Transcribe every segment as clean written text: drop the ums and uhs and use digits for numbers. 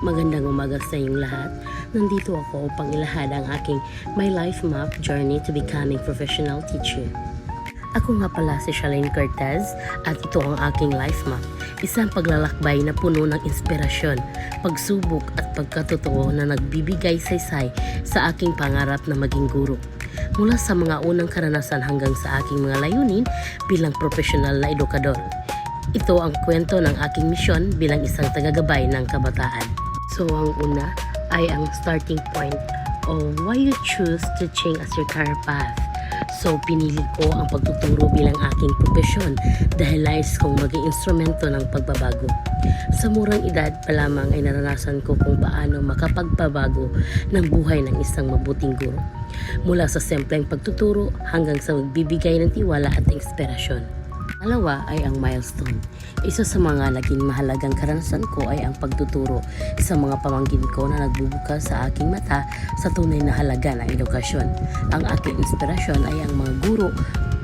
Magandang umaga sa inyong lahat. Nandito ako upang ilahad ang aking My Life Map Journey to Becoming Professional Teacher. Ako nga pala si Shalene Cortez at ito ang aking life map. Isang paglalakbay na puno ng inspirasyon, pagsubok at pagkatotoo na nagbibigay saysay sa aking pangarap na maging guro. Mula sa mga unang karanasan hanggang sa aking mga layunin bilang profesional na edukador. Ito ang kwento ng aking misyon bilang isang tagagabay ng kabataan. So ang una ay ang starting point of why you choose teaching as your career path. So pinili ko ang pagtuturo bilang aking propesyon dahil nais kong maging instrumento ng pagbabago. Sa murang edad pa lamang ay naranasan ko kung paano makapagpabago ng buhay ng isang mabuting guro. Mula sa simpleng pagtuturo hanggang sa magbibigay ng tiwala at inspirasyon. Pangalawa ay ang milestone. Isa sa mga naging mahalagang karanasan ko ay ang pagtuturo sa mga pamangkin ko na nagbubukas sa aking mata sa tunay na halaga ng edukasyon. Ang aking inspirasyon ay ang mga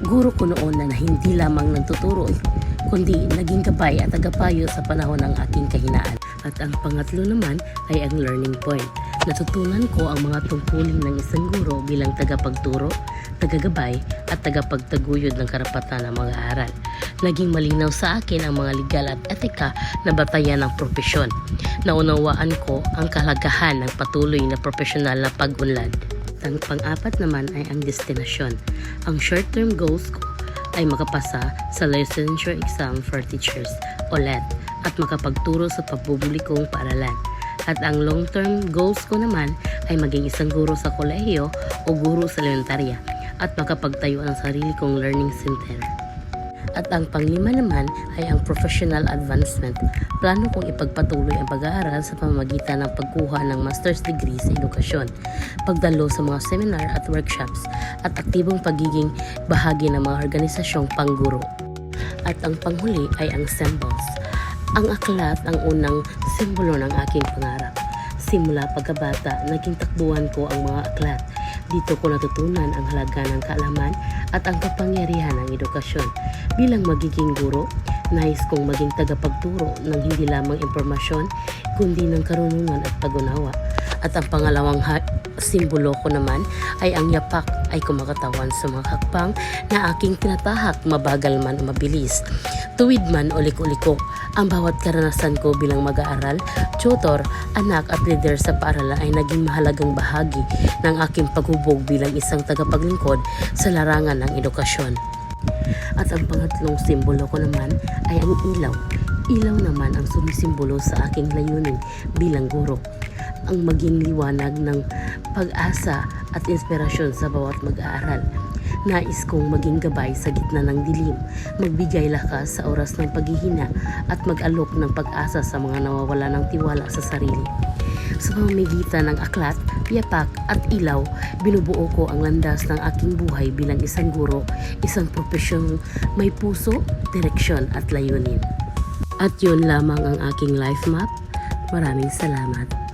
guro ko noon na hindi lamang nagtuturo kundi naging gabay at tagapayo sa panahon ng aking kahinaan. At ang pangatlo naman ay ang learning point. Natutunan ko ang mga tungkulin ng isang guro bilang tagapagturo, tagagabay at tagapagtaguyod ng karapatan ng mga aral. Naging malinaw sa akin ang mga legal at etika na batayan ng propesyon. Naunawaan ko ang kahalagahan ng patuloy na profesional na pag-unlad. Ang pang-apat naman ay ang destinasyon. Ang short-term goals ko ay makapasa sa Licensure Exam for Teachers o LET at makapagturo sa pampublikong paaralan. At ang long-term goals ko naman ay maging isang guro sa kolehiyo o guro sa elementarya at makapagtayo ng sarili kong learning center. At ang panglima naman ay ang professional advancement. Plano kong ipagpatuloy ang pag-aaral sa pamamagitan ng pagkuha ng master's degree sa edukasyon, pagdalo sa mga seminar at workshops, at aktibong pagiging bahagi ng mga organisasyong pangguro. At ang panghuli ay ang symbols. Ang aklat ang unang simbolo ng aking pangarap. Simula pagkabata, naging takbuhan ko ang mga aklat. Dito ko natutunan ang halaga ng kaalaman at ang kapangyarihan ng edukasyon. Bilang magiging guro, nais kong maging tagapagturo ng hindi lamang impormasyon, kundi ng karunungan at pag-unawa. At ang pangalawang simbolo ko naman ay ang yapak ay kumakatawan sa mga hakbang na aking tinatahak, mabagal man o mabilis. Tuwid man o liko-liko, ang bawat karanasan ko bilang mag-aaral, tutor, anak at leader sa paaralan ay naging mahalagang bahagi ng aking paghubog bilang isang tagapaglingkod sa larangan ng edukasyon. At ang pangatlong simbolo ko naman ay ang ilaw. Ilaw naman ang sumisimbolo sa aking layunin bilang guro. Ang maging liwanag ng pag-asa at inspirasyon sa bawat mag-aaral. Nais kong maging gabay sa gitna ng dilim, magbigay lakas sa oras ng paghihina at mag-alok ng pag-asa sa mga nawawala ng tiwala sa sarili. Sa pamamagitan ng aklat, yapak at ilaw, binubuo ko ang landas ng aking buhay bilang isang guro, isang profesyong may puso, direksyon at layunin. At yun lamang ang aking life map. Maraming salamat.